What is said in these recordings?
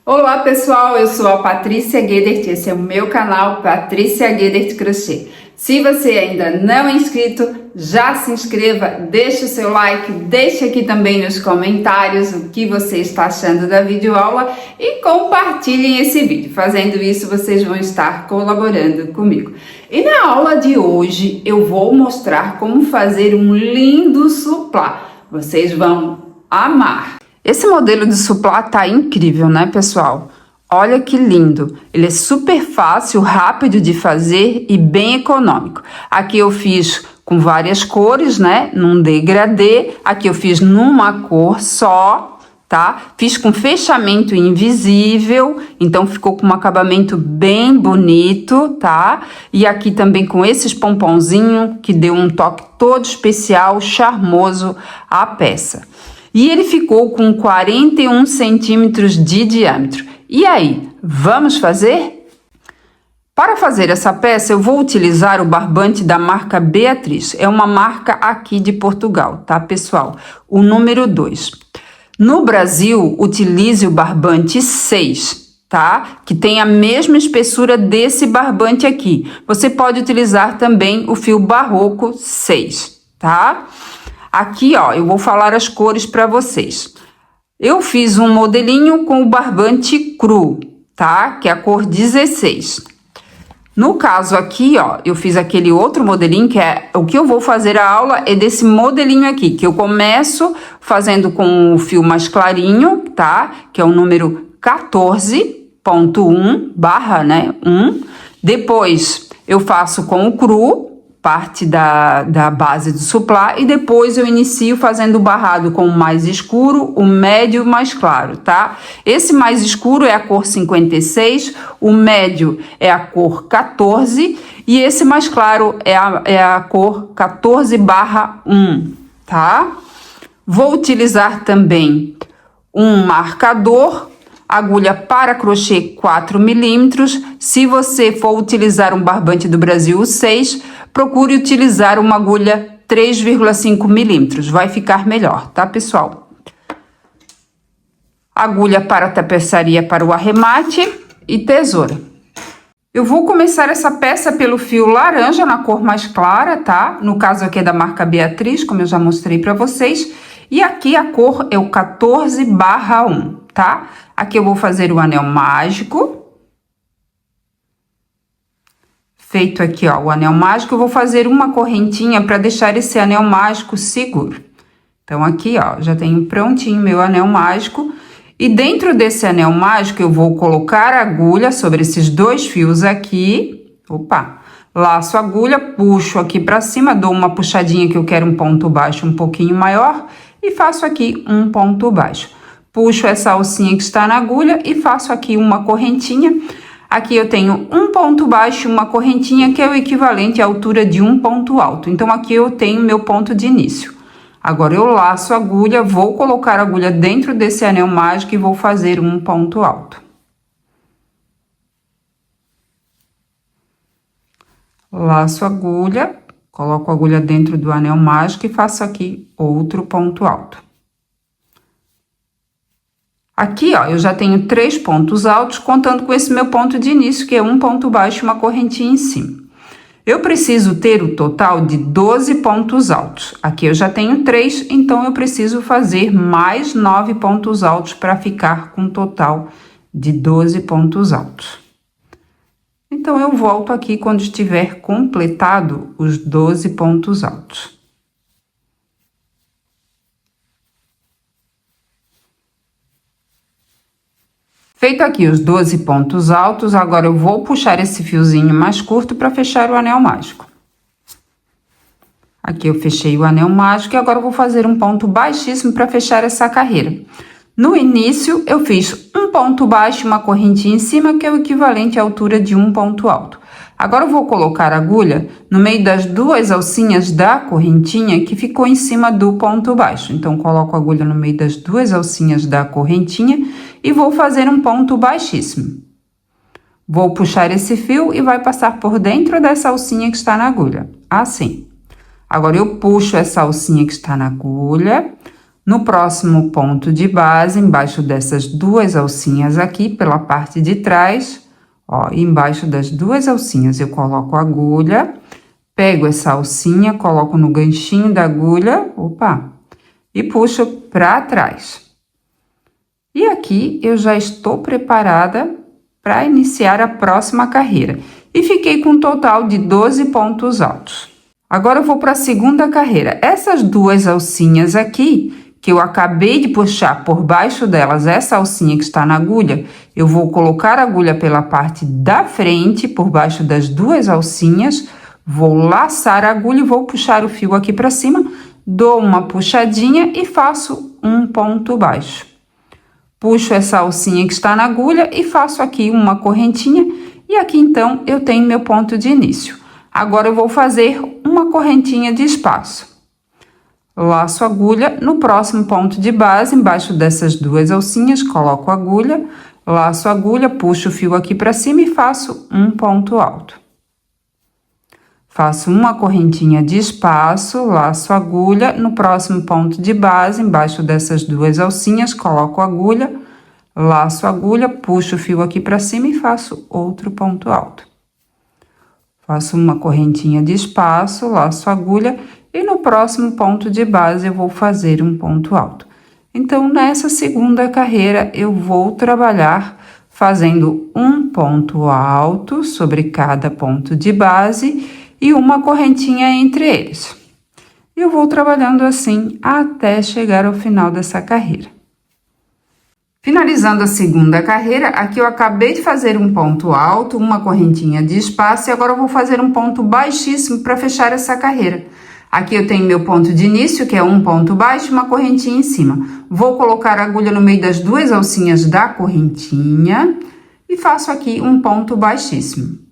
Olá pessoal, eu sou a Patrícia Guedert, esse é o meu canal Patrícia Guedert Crochê. Se você ainda não é inscrito, já se inscreva, deixe o seu like, deixe aqui também nos comentários o que você está achando da videoaula e compartilhem esse vídeo. Fazendo isso, vocês vão estar colaborando comigo. E na aula de hoje eu vou mostrar como fazer um lindo suplá. Vocês vão amar! Esse modelo de suplá tá incrível, né, pessoal? Olha que lindo! Ele é super fácil, rápido de fazer e bem econômico. Aqui eu fiz com várias cores, né, num degradê. Aqui eu fiz numa cor só, tá? Fiz com fechamento invisível, então ficou com um acabamento bem bonito, tá? E aqui também com esses pomponzinhos, que deu um toque todo especial, charmoso à peça. E ele ficou com 41 centímetros de diâmetro. E aí, vamos fazer? Para fazer essa peça, eu vou utilizar o barbante da marca Beatriz. É uma marca aqui de Portugal, tá, pessoal? O número 2. No Brasil, utilize o barbante 6, tá? Que tem a mesma espessura desse barbante aqui. Você pode utilizar também o fio barroco 6, tá? Aqui, ó, eu vou falar as cores para vocês. Eu fiz um modelinho com o barbante cru, tá? Que é a cor 16. No caso aqui, ó, eu fiz aquele outro modelinho, que é o que eu vou fazer a aula é desse modelinho aqui, que eu começo fazendo com o fio mais clarinho, tá? Que é o número 14.1 barra, né? 1. Depois eu faço com o cru, parte da base do suplá, e depois eu inicio fazendo o barrado com o mais escuro, o médio e o mais claro, tá? Esse mais escuro é a cor 56, o médio é a cor 14 e esse mais claro é a cor 14/1, tá? Vou utilizar também um marcador, agulha para crochê 4 milímetros. Se você for utilizar um barbante do Brasil 6, procure utilizar uma agulha 3,5 milímetros, vai ficar melhor, tá, pessoal? Agulha para tapeçaria para o arremate e tesoura. Eu vou começar essa peça pelo fio laranja, na cor mais clara, tá? No caso aqui é da marca Beatriz, como eu já mostrei para vocês. E aqui a cor é o 14/1, tá? Aqui eu vou fazer o anel mágico. Feito aqui, ó, o anel mágico, eu vou fazer uma correntinha para deixar esse anel mágico seguro. Então, aqui, ó, já tenho prontinho meu anel mágico. E dentro desse anel mágico, eu vou colocar a agulha sobre esses dois fios aqui. Opa! Laço a agulha, puxo aqui para cima, dou uma puxadinha que eu quero um ponto baixo um pouquinho maior. E faço aqui um ponto baixo. Puxo essa alcinha que está na agulha e faço aqui uma correntinha. Aqui eu tenho um ponto baixo, uma correntinha, que é o equivalente à altura de um ponto alto. Então, aqui eu tenho meu ponto de início. Agora, eu laço a agulha, vou colocar a agulha dentro desse anel mágico e vou fazer um ponto alto. Laço a agulha, coloco a agulha dentro do anel mágico e faço aqui outro ponto alto. Aqui, ó, eu já tenho 3 pontos altos, contando com esse meu ponto de início, que é um ponto baixo e uma correntinha em cima. Eu preciso ter o total de 12 pontos altos. Aqui eu já tenho 3, então eu preciso fazer mais 9 pontos altos para ficar com um total de 12 pontos altos. Então, eu volto aqui quando estiver completado os 12 pontos altos. Feito aqui os 12 pontos altos, agora eu vou puxar esse fiozinho mais curto para fechar o anel mágico. Aqui eu fechei o anel mágico e agora eu vou fazer um ponto baixíssimo para fechar essa carreira. No início, eu fiz um ponto baixo e uma correntinha em cima, que é o equivalente à altura de um ponto alto. Agora eu vou colocar a agulha no meio das duas alcinhas da correntinha que ficou em cima do ponto baixo. Então, coloco a agulha no meio das duas alcinhas da correntinha e vou fazer um ponto baixíssimo. Vou puxar esse fio e vai passar por dentro dessa alcinha que está na agulha, assim. Agora, eu puxo essa alcinha que está na agulha, No próximo ponto de base, embaixo dessas duas alcinhas aqui, pela parte de trás, ó, embaixo das duas alcinhas eu coloco a agulha, pego essa alcinha, coloco no ganchinho da agulha, opa, e puxo para trás. E aqui eu já estou preparada para iniciar a próxima carreira. E fiquei com um total de 12 pontos altos. Agora eu vou para a segunda carreira. Essas duas alcinhas aqui, que eu acabei de puxar por baixo delas, essa alcinha que está na agulha, eu vou colocar a agulha pela parte da frente, por baixo das duas alcinhas, vou laçar a agulha e vou puxar o fio aqui para cima, dou uma puxadinha e faço um ponto baixo. Puxo essa alcinha que está na agulha e faço aqui uma correntinha, e aqui então eu tenho meu ponto de início. Agora eu vou fazer uma correntinha de espaço. Laço a agulha no próximo ponto de base, embaixo dessas duas alcinhas, coloco a agulha, laço a agulha, puxo o fio aqui para cima e faço um ponto alto. Faço uma correntinha de espaço, laço a agulha, no próximo ponto de base, embaixo dessas duas alcinhas, coloco a agulha, laço a agulha, puxo o fio aqui para cima e faço outro ponto alto. Faço uma correntinha de espaço, laço a agulha e no próximo ponto de base eu vou fazer um ponto alto. Então, nessa segunda carreira, eu vou trabalhar fazendo um ponto alto sobre cada ponto de base e uma correntinha entre eles. Eu vou trabalhando assim até chegar ao final dessa carreira. Finalizando a segunda carreira, aqui eu acabei de fazer um ponto alto, uma correntinha de espaço e agora eu vou fazer um ponto baixíssimo para fechar essa carreira. Aqui eu tenho meu ponto de início, que é um ponto baixo e uma correntinha em cima. Vou colocar a agulha no meio das duas alcinhas da correntinha e faço aqui um ponto baixíssimo.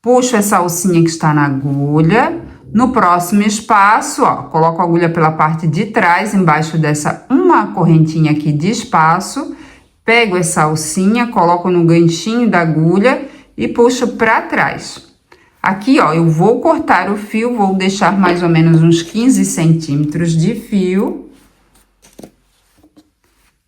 Puxo essa alcinha que está na agulha, no próximo espaço, ó, coloco a agulha pela parte de trás, embaixo dessa uma correntinha aqui de espaço, pego essa alcinha, coloco no ganchinho da agulha e puxo para trás. Aqui, ó, eu vou cortar o fio, vou deixar mais ou menos uns 15 centímetros de fio.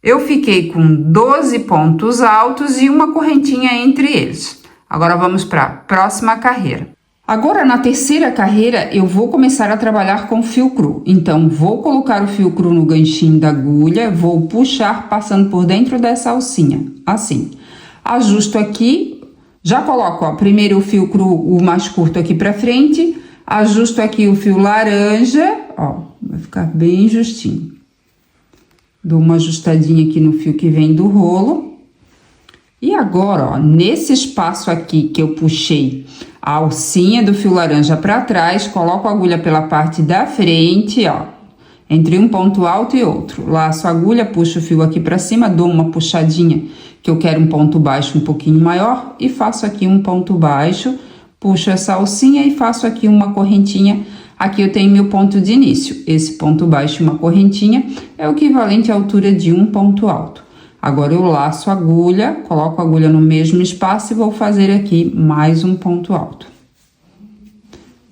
Eu fiquei com 12 pontos altos e uma correntinha entre eles. Agora, vamos para a próxima carreira. Agora, na terceira carreira, eu vou começar a trabalhar com fio cru. Então, vou colocar o fio cru no ganchinho da agulha, vou puxar passando por dentro dessa alcinha, assim. Ajusto aqui, já coloco, ó, primeiro o fio cru, o mais curto aqui pra frente, ajusto aqui o fio laranja, ó, vai ficar bem justinho. Dou uma ajustadinha aqui no fio que vem do rolo. E agora, ó, nesse espaço aqui que eu puxei a alcinha do fio laranja para trás, coloco a agulha pela parte da frente, ó, entre um ponto alto e outro. Laço a agulha, puxo o fio aqui para cima, dou uma puxadinha, que eu quero um ponto baixo um pouquinho maior, e faço aqui um ponto baixo, puxo essa alcinha e faço aqui uma correntinha. Aqui eu tenho meu ponto de início. Esse ponto baixo e uma correntinha é o equivalente à altura de um ponto alto. Agora, eu laço a agulha, coloco a agulha no mesmo espaço e vou fazer aqui mais um ponto alto.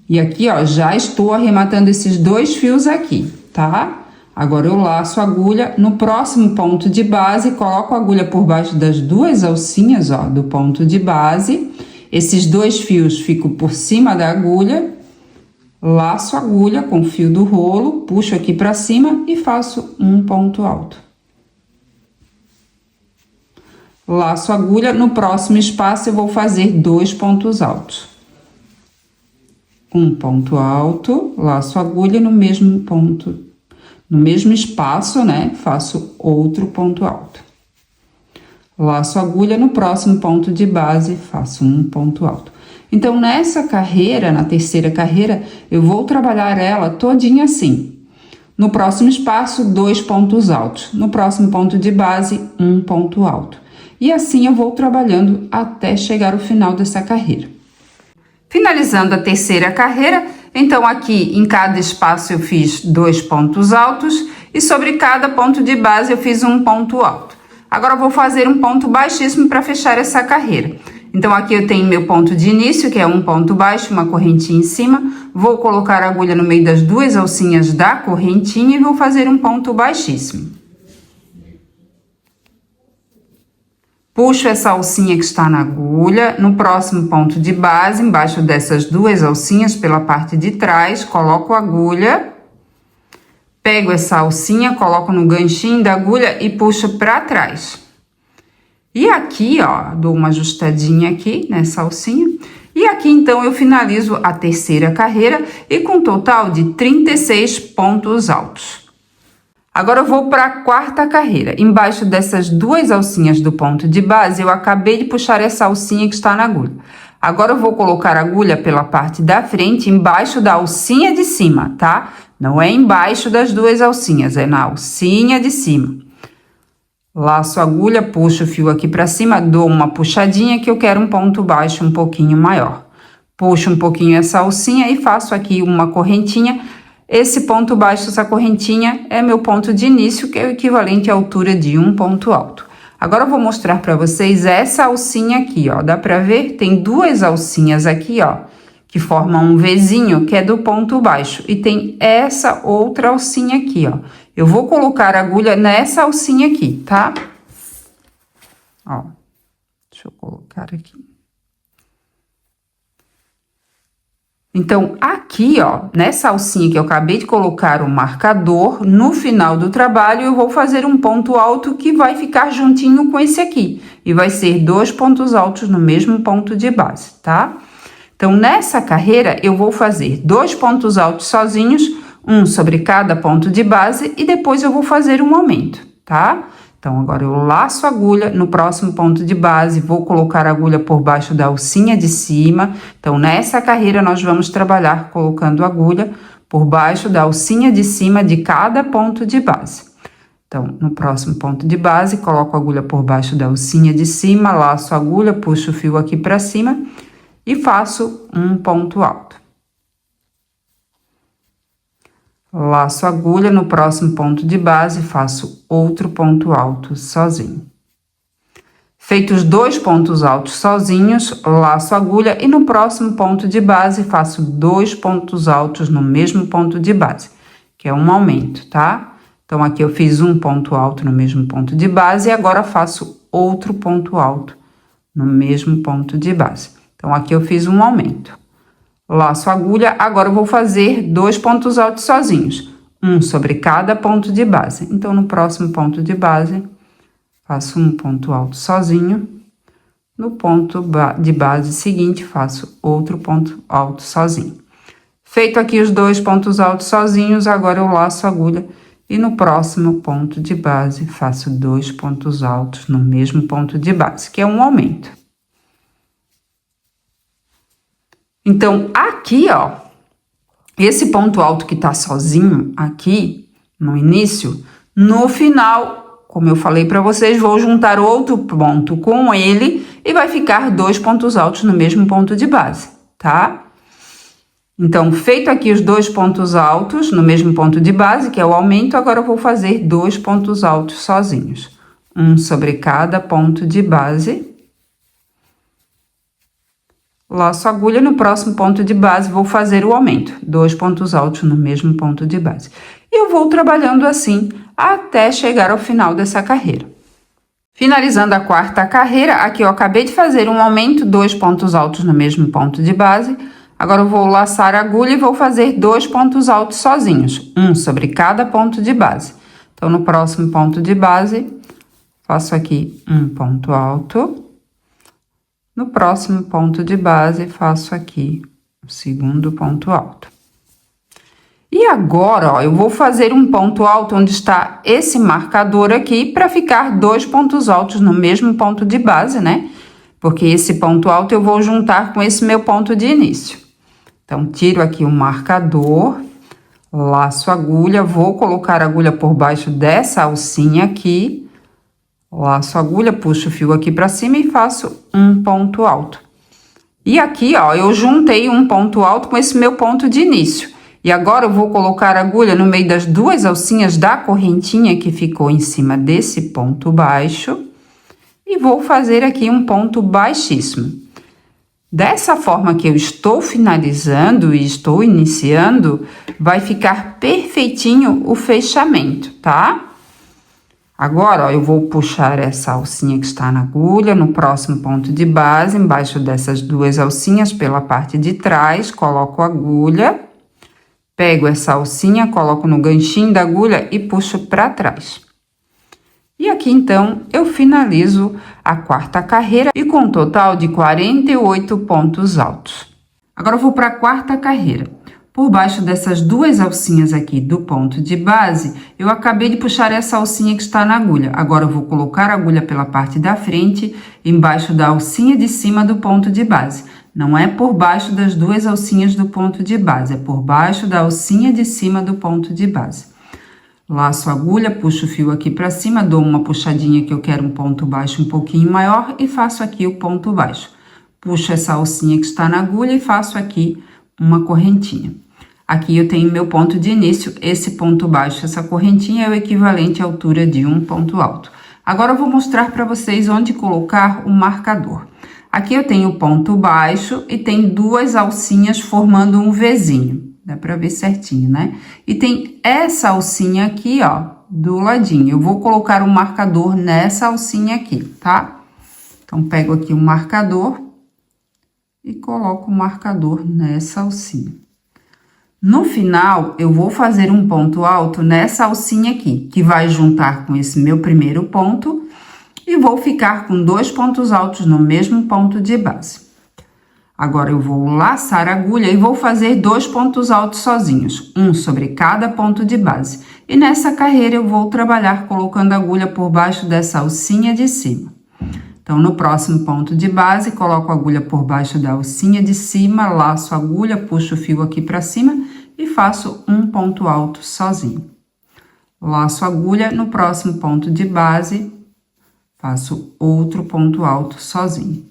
E aqui, ó, já estou arrematando esses dois fios aqui, tá? Agora, eu laço a agulha no próximo ponto de base, coloco a agulha por baixo das duas alcinhas, ó, do ponto de base. Esses dois fios ficam por cima da agulha, laço a agulha com o fio do rolo, puxo aqui pra cima e faço um ponto alto. Laço a agulha, no próximo espaço eu vou fazer dois pontos altos. Um ponto alto, laço a agulha no mesmo ponto, no mesmo espaço, né? Faço outro ponto alto. Laço a agulha no próximo ponto de base, faço um ponto alto. Então, nessa carreira, na terceira carreira, eu vou trabalhar ela todinha assim. No próximo espaço, dois pontos altos. No próximo ponto de base, um ponto alto. E assim eu vou trabalhando até chegar ao final dessa carreira. Finalizando a terceira carreira, então aqui em cada espaço eu fiz dois pontos altos e sobre cada ponto de base eu fiz um ponto alto. Agora eu vou fazer um ponto baixíssimo para fechar essa carreira. Então, aqui eu tenho meu ponto de início, que é um ponto baixo, uma correntinha em cima. Vou colocar a agulha no meio das duas alcinhas da correntinha e vou fazer um ponto baixíssimo. Puxo essa alcinha que está na agulha, no próximo ponto de base, embaixo dessas duas alcinhas, pela parte de trás, coloco a agulha. Pego essa alcinha, coloco no ganchinho da agulha e puxo para trás. E aqui, ó, dou uma ajustadinha aqui nessa alcinha. E aqui, então, eu finalizo a terceira carreira e com um total de 36 pontos altos. Agora, eu vou para a quarta carreira. Embaixo dessas duas alcinhas do ponto de base, eu acabei de puxar essa alcinha que está na agulha. Agora, eu vou colocar a agulha pela parte da frente, embaixo da alcinha de cima, tá? Não é embaixo das duas alcinhas, é na alcinha de cima. Laço a agulha, puxo o fio aqui para cima, dou uma puxadinha que eu quero um ponto baixo um pouquinho maior. Puxo um pouquinho essa alcinha e faço aqui uma correntinha. Esse ponto baixo, essa correntinha, é meu ponto de início, que é o equivalente à altura de um ponto alto. Agora eu vou mostrar para vocês essa alcinha aqui, ó. Dá para ver? Tem duas alcinhas aqui, ó, que formam um Vzinho, que é do ponto baixo. E tem essa outra alcinha aqui, ó. Eu vou colocar a agulha nessa alcinha aqui, tá? Ó, deixa eu colocar aqui. Então, aqui, ó, nessa alcinha que eu acabei de colocar o marcador, no final do trabalho, eu vou fazer um ponto alto que vai ficar juntinho com esse aqui. E vai ser dois pontos altos no mesmo ponto de base, tá? Então, nessa carreira, eu vou fazer dois pontos altos sozinhos, um sobre cada ponto de base, e depois eu vou fazer um aumento, tá? Então, agora eu laço a agulha no próximo ponto de base, vou colocar a agulha por baixo da alcinha de cima. Então, nessa carreira, nós vamos trabalhar colocando a agulha por baixo da alcinha de cima de cada ponto de base. Então, no próximo ponto de base, coloco a agulha por baixo da alcinha de cima, laço a agulha, puxo o fio aqui para cima e faço um ponto alto. Laço a agulha no próximo ponto de base, faço outro ponto alto sozinho. Feitos dois pontos altos sozinhos, laço a agulha e no próximo ponto de base faço dois pontos altos no mesmo ponto de base, que é um aumento, tá? Então, aqui eu fiz um ponto alto no mesmo ponto de base e agora faço outro ponto alto no mesmo ponto de base. Então, aqui eu fiz um aumento. Laço a agulha, agora eu vou fazer dois pontos altos sozinhos, um sobre cada ponto de base. Então, no próximo ponto de base, faço um ponto alto sozinho. No ponto de base seguinte, faço outro ponto alto sozinho. Feito aqui os dois pontos altos sozinhos, agora eu laço a agulha e no próximo ponto de base, faço dois pontos altos no mesmo ponto de base, que é um aumento. Então, aqui, ó, esse ponto alto que tá sozinho aqui no início, no final, como eu falei para vocês, vou juntar outro ponto com ele e vai ficar dois pontos altos no mesmo ponto de base, tá? Então, feito aqui os dois pontos altos no mesmo ponto de base, que é o aumento, agora eu vou fazer dois pontos altos sozinhos. Um sobre cada ponto de base. Laço a agulha no próximo ponto de base, vou fazer o aumento, dois pontos altos no mesmo ponto de base. E eu vou trabalhando assim até chegar ao final dessa carreira. Finalizando a quarta carreira, aqui eu acabei de fazer um aumento, dois pontos altos no mesmo ponto de base. Agora eu vou laçar a agulha e vou fazer dois pontos altos sozinhos, um sobre cada ponto de base. Então, no próximo ponto de base, faço aqui um ponto alto. No próximo ponto de base, faço aqui o segundo ponto alto. E agora, ó, eu vou fazer um ponto alto onde está esse marcador aqui, para ficar dois pontos altos no mesmo ponto de base, né? Porque esse ponto alto eu vou juntar com esse meu ponto de início. Então, tiro aqui o marcador, laço a agulha, vou colocar a agulha por baixo dessa alcinha aqui. Laço a agulha, puxo o fio aqui para cima e faço um ponto alto. E aqui, ó, eu juntei um ponto alto com esse meu ponto de início. E agora eu vou colocar a agulha no meio das duas alcinhas da correntinha que ficou em cima desse ponto baixo. e vou fazer aqui um ponto baixíssimo. Dessa forma que eu estou finalizando e estou iniciando, vai ficar perfeitinho o fechamento, tá? Agora, ó, eu vou puxar essa alcinha que está na agulha no próximo ponto de base, embaixo dessas duas alcinhas pela parte de trás, coloco a agulha, pego essa alcinha, coloco no ganchinho da agulha e puxo para trás. E aqui, então, eu finalizo a quarta carreira e com um total de 48 pontos altos. Agora, eu vou para a quarta carreira. Por baixo dessas duas alcinhas aqui do ponto de base, eu acabei de puxar essa alcinha que está na agulha. Agora, eu vou colocar a agulha pela parte da frente, embaixo da alcinha de cima do ponto de base. Não é por baixo das duas alcinhas do ponto de base, é por baixo da alcinha de cima do ponto de base. Laço a agulha, puxo o fio aqui para cima, dou uma puxadinha que eu quero um ponto baixo um pouquinho maior e faço aqui o ponto baixo. Puxo essa alcinha que está na agulha e faço aqui uma correntinha. Aqui eu tenho meu ponto de início, esse ponto baixo, essa correntinha é o equivalente à altura de um ponto alto. Agora eu vou mostrar para vocês onde colocar o marcador. Aqui eu tenho o ponto baixo e tem duas alcinhas formando um Vzinho. Dá para ver certinho, né? E tem essa alcinha aqui, ó, do ladinho. Eu vou colocar o marcador nessa alcinha aqui, tá? Então, pego aqui o marcador e coloco o marcador nessa alcinha. No final, eu vou fazer um ponto alto nessa alcinha aqui, que vai juntar com esse meu primeiro ponto, e vou ficar com dois pontos altos no mesmo ponto de base. Agora, eu vou laçar a agulha e vou fazer dois pontos altos sozinhos, um sobre cada ponto de base. E nessa carreira, eu vou trabalhar colocando a agulha por baixo dessa alcinha de cima. Então, no próximo ponto de base, coloco a agulha por baixo da alcinha de cima, laço a agulha, puxo o fio aqui para cima e faço um ponto alto sozinho. Laço a agulha, no próximo ponto de base, faço outro ponto alto sozinho.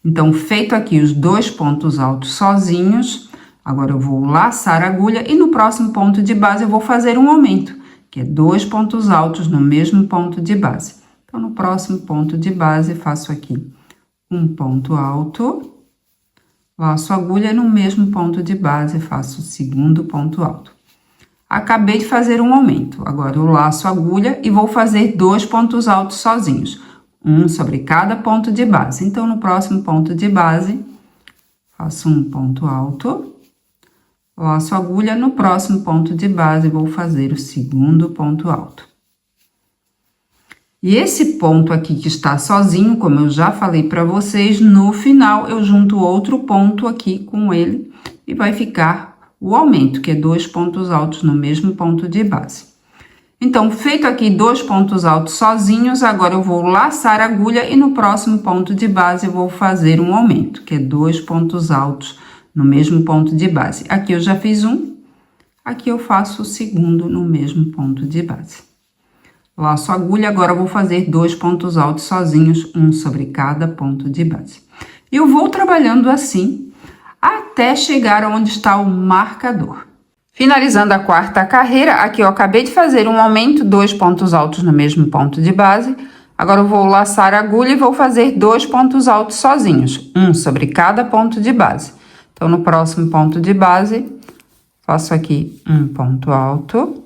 Então, feito aqui os dois pontos altos sozinhos, agora eu vou laçar a agulha e no próximo ponto de base eu vou fazer um aumento, que é dois pontos altos no mesmo ponto de base. Então, no próximo ponto de base, faço aqui um ponto alto, laço a agulha e no mesmo ponto de base faço o segundo ponto alto. Acabei de fazer um aumento, agora eu laço a agulha e vou fazer dois pontos altos sozinhos, um sobre cada ponto de base. Então, no próximo ponto de base, faço um ponto alto, laço a agulha, no próximo ponto de base, vou fazer o segundo ponto alto. E esse ponto aqui que está sozinho, como eu já falei para vocês, no final eu junto outro ponto aqui com ele e vai ficar o aumento, que é dois pontos altos no mesmo ponto de base. Então, feito aqui dois pontos altos sozinhos, agora eu vou laçar a agulha e no próximo ponto de base eu vou fazer um aumento, que é dois pontos altos no mesmo ponto de base. Aqui eu já fiz um, aqui eu faço o segundo no mesmo ponto de base. Laço a agulha, agora eu vou fazer dois pontos altos sozinhos, um sobre cada ponto de base. E eu vou trabalhando assim até chegar onde está o marcador. Finalizando a quarta carreira, aqui eu acabei de fazer um aumento, dois pontos altos no mesmo ponto de base. Agora eu vou laçar a agulha e vou fazer dois pontos altos sozinhos, um sobre cada ponto de base. Então, no próximo ponto de base, faço aqui um ponto alto.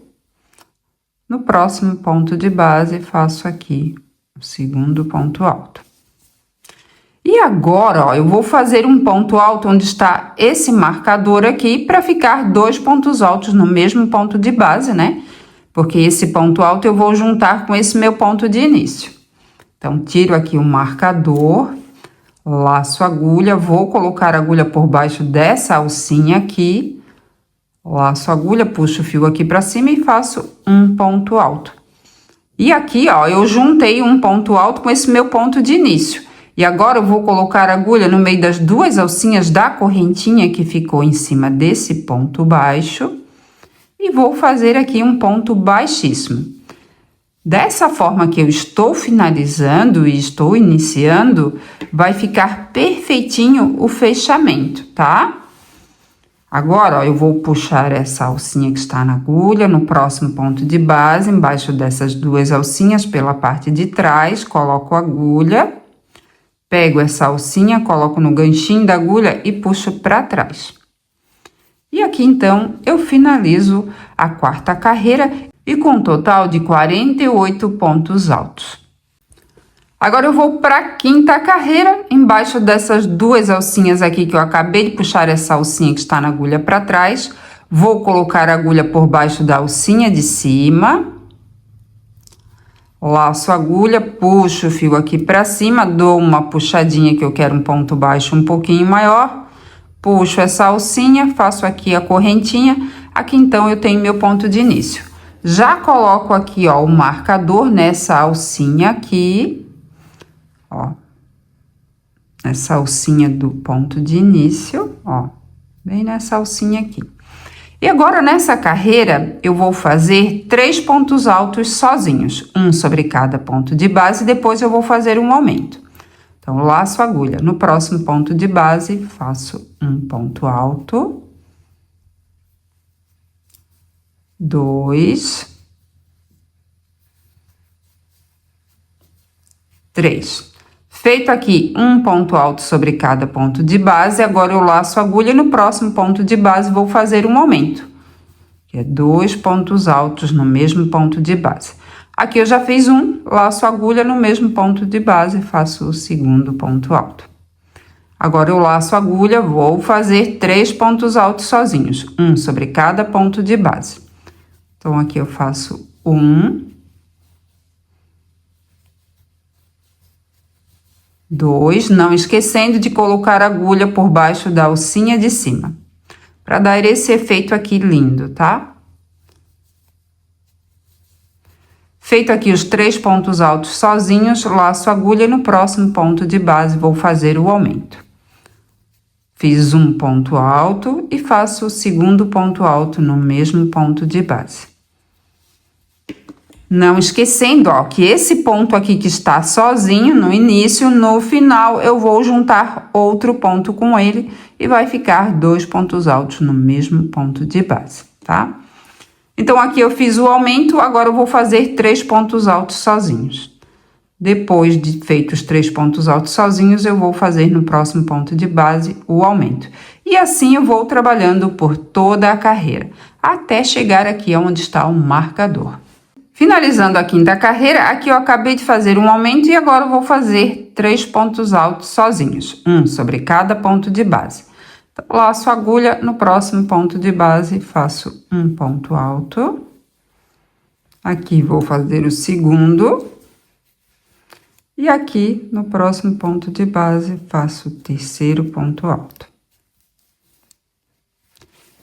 No próximo ponto de base, faço aqui o segundo ponto alto. E agora, ó, eu vou fazer um ponto alto onde está esse marcador aqui, para ficar dois pontos altos no mesmo ponto de base, né? Porque esse ponto alto eu vou juntar com esse meu ponto de início. Então, tiro aqui o marcador, laço a agulha, vou colocar a agulha por baixo dessa alcinha aqui, laço a agulha, puxo o fio aqui para cima e faço um ponto alto. E aqui, ó, eu juntei um ponto alto com esse meu ponto de início. E agora eu vou colocar a agulha no meio das duas alcinhas da correntinha que ficou em cima desse ponto baixo e vou fazer aqui um ponto baixíssimo. Dessa forma que eu estou finalizando e estou iniciando, vai ficar perfeitinho o fechamento, tá? Agora, ó, eu vou puxar essa alcinha que está na agulha no próximo ponto de base, embaixo dessas duas alcinhas pela parte de trás, coloco a agulha, Pego essa alcinha, coloco no ganchinho da agulha e puxo para trás. E aqui, então, eu finalizo a quarta carreira e com um total de 48 pontos altos. Agora eu vou para a quinta carreira, embaixo dessas duas alcinhas aqui que eu acabei de puxar essa alcinha que está na agulha para trás, vou colocar a agulha por baixo da alcinha de cima, laço a agulha, puxo o fio aqui para cima, dou uma puxadinha que eu quero um ponto baixo um pouquinho maior, puxo essa alcinha, faço aqui a correntinha, aqui então eu tenho meu ponto de início. Já coloco aqui, ó, o marcador nessa alcinha aqui. Ó, essa alcinha do ponto de início, ó, bem nessa alcinha aqui. E agora, nessa carreira, eu vou fazer 3 pontos altos sozinhos, um sobre cada ponto de base, depois eu vou fazer um aumento. Então, laço a agulha. No próximo ponto de base, faço um ponto alto, 2, 3. Feito aqui um ponto alto sobre cada ponto de base, agora eu laço a agulha e no próximo ponto de base vou fazer um aumento, que é 2 pontos altos no mesmo ponto de base. Aqui eu já fiz um, laço a agulha no mesmo ponto de base e faço o segundo ponto alto. Agora eu laço a agulha, vou fazer 3 pontos altos sozinhos, um sobre cada ponto de base. Então, aqui eu faço 1, 2, não esquecendo de colocar a agulha por baixo da alcinha de cima, para dar esse efeito aqui lindo, tá? Feito aqui os 3 pontos altos sozinhos, laço a agulha e no próximo ponto de base vou fazer o aumento. Fiz um ponto alto e faço o segundo ponto alto no mesmo ponto de base. Não esquecendo, ó, que esse ponto aqui que está sozinho no início, no final eu vou juntar outro ponto com ele e vai ficar 2 pontos altos no mesmo ponto de base, tá? Então, aqui eu fiz o aumento, agora eu vou fazer 3 pontos altos sozinhos. Depois de feitos os 3 pontos altos sozinhos, eu vou fazer no próximo ponto de base o aumento. E assim eu vou trabalhando por toda a carreira, até chegar aqui onde está o marcador. Finalizando a quinta carreira, aqui eu acabei de fazer um aumento e agora eu vou fazer 3 pontos altos sozinhos, um sobre cada ponto de base. Então, laço a agulha, no próximo ponto de base, faço um ponto alto. Aqui vou fazer o segundo. E aqui, no próximo ponto de base, faço o terceiro ponto alto.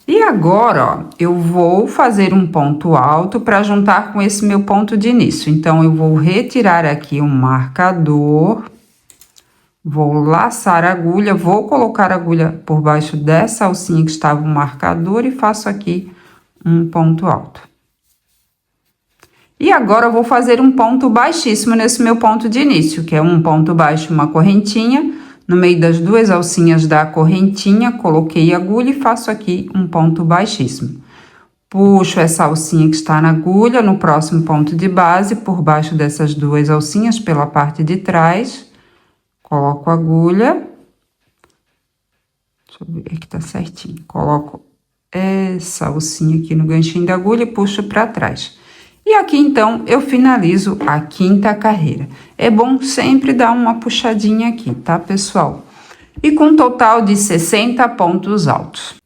E agora, ó, eu vou fazer um ponto alto para juntar com esse meu ponto de início. Então, eu vou retirar aqui o marcador, vou laçar a agulha, vou colocar a agulha por baixo dessa alcinha que estava o marcador e faço aqui um ponto alto. E agora, eu vou fazer um ponto baixíssimo nesse meu ponto de início, que é um ponto baixo, uma correntinha. No meio das duas alcinhas da correntinha, coloquei a agulha e faço aqui um ponto baixíssimo. Puxo essa alcinha que está na agulha no próximo ponto de base, por baixo dessas duas alcinhas, pela parte de trás. Coloco a agulha. Deixa eu ver que tá certinho. Coloco essa alcinha aqui no ganchinho da agulha e puxo para trás. E aqui, então, eu finalizo a quinta carreira. É bom sempre dar uma puxadinha aqui, tá, pessoal? E com um total de 60 pontos altos.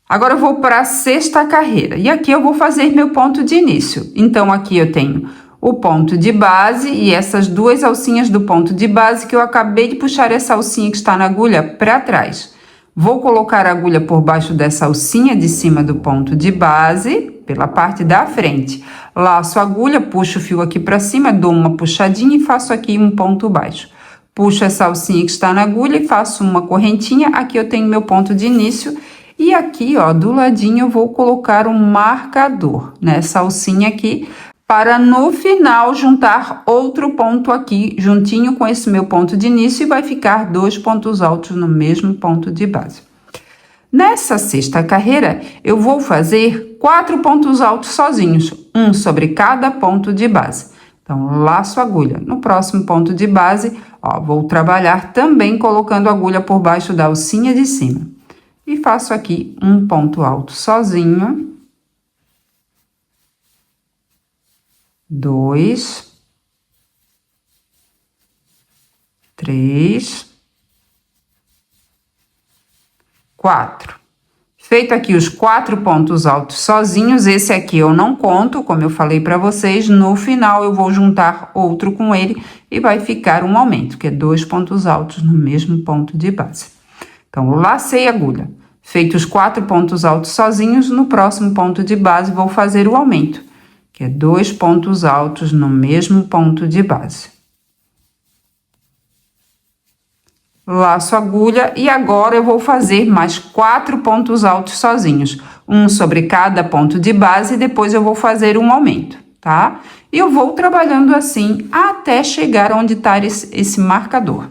Agora, eu vou para a sexta carreira. E aqui eu vou fazer meu ponto de início. Então, aqui eu tenho o ponto de base e essas duas alcinhas do ponto de base que eu acabei de puxar essa alcinha que está na agulha para trás. Vou colocar a agulha por baixo dessa alcinha de cima do ponto de base, pela parte da frente. Laço a agulha, puxo o fio aqui para cima, dou uma puxadinha e faço aqui um ponto baixo. Puxo essa alcinha que está na agulha e faço uma correntinha. Aqui eu tenho meu ponto de início. E aqui, ó, do ladinho eu vou colocar um marcador nessa alcinha aqui, para no final juntar outro ponto aqui, juntinho com esse meu ponto de início, e vai ficar 2 pontos altos no mesmo ponto de base. Nessa sexta carreira, eu vou fazer 4 pontos altos sozinhos, um sobre cada ponto de base. Então, laço a agulha. No próximo ponto de base, Ó, vou trabalhar também colocando a agulha por baixo da alcinha de cima. E faço aqui um ponto alto sozinho. 2, 3, 4. Feito aqui os 4 pontos altos sozinhos, esse aqui eu não conto, como eu falei para vocês, no final eu vou juntar outro com ele e vai ficar um aumento, que é 2 pontos altos no mesmo ponto de base. Então, lacei a agulha. Feitos os 4 pontos altos sozinhos, no próximo ponto de base vou fazer o aumento, que é 2 pontos altos no mesmo ponto de base. Laço a agulha e agora eu vou fazer mais 4 pontos altos sozinhos, um sobre cada ponto de base e depois eu vou fazer um aumento, tá? E eu vou trabalhando assim até chegar onde tá esse marcador.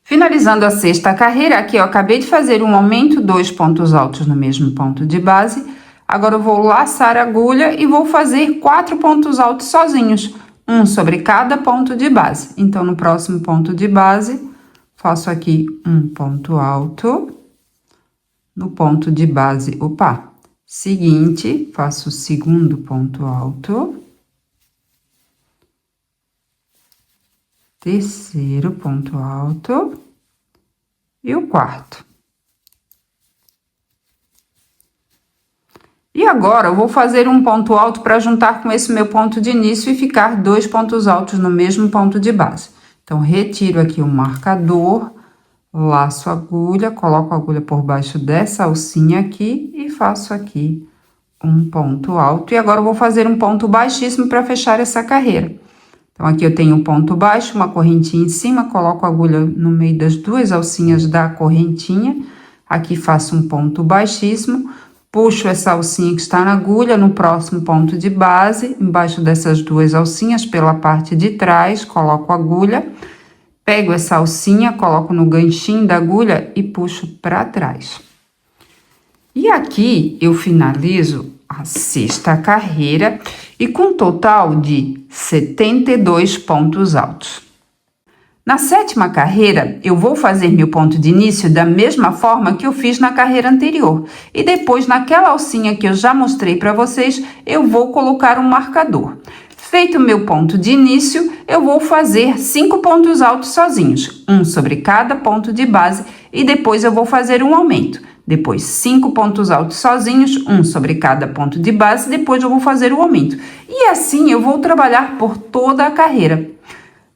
Finalizando a 6ª carreira, aqui eu acabei de fazer um aumento, 2 pontos altos no mesmo ponto de base. Agora eu vou laçar a agulha e vou fazer 4 pontos altos sozinhos, um sobre cada ponto de base. Então, no próximo ponto de base, faço aqui um ponto alto, no ponto de base, seguinte, faço o segundo ponto alto, terceiro ponto alto e o quarto. E agora eu vou fazer um ponto alto para juntar com esse meu ponto de início e ficar 2 pontos altos no mesmo ponto de base. Então, retiro aqui o marcador, laço a agulha, coloco a agulha por baixo dessa alcinha aqui e faço aqui um ponto alto. E agora eu vou fazer um ponto baixíssimo para fechar essa carreira. Então, aqui eu tenho um ponto baixo, uma correntinha em cima, coloco a agulha no meio das 2 alcinhas da correntinha. Aqui faço um ponto baixíssimo, puxo essa alcinha que está na agulha no próximo ponto de base, embaixo dessas 2 alcinhas, pela parte de trás, coloco a agulha, pego essa alcinha, coloco no ganchinho da agulha e puxo para trás. E aqui eu finalizo a 6ª carreira e com um total de 72 pontos altos. Na 7ª carreira, eu vou fazer meu ponto de início da mesma forma que eu fiz na carreira anterior. E depois, naquela alcinha que eu já mostrei para vocês, eu vou colocar um marcador. Feito o meu ponto de início, eu vou fazer 5 pontos altos sozinhos, um sobre cada ponto de base, e depois eu vou fazer um aumento. Depois, 5 pontos altos sozinhos, um sobre cada ponto de base, depois eu vou fazer o aumento. E assim eu vou trabalhar por toda a carreira.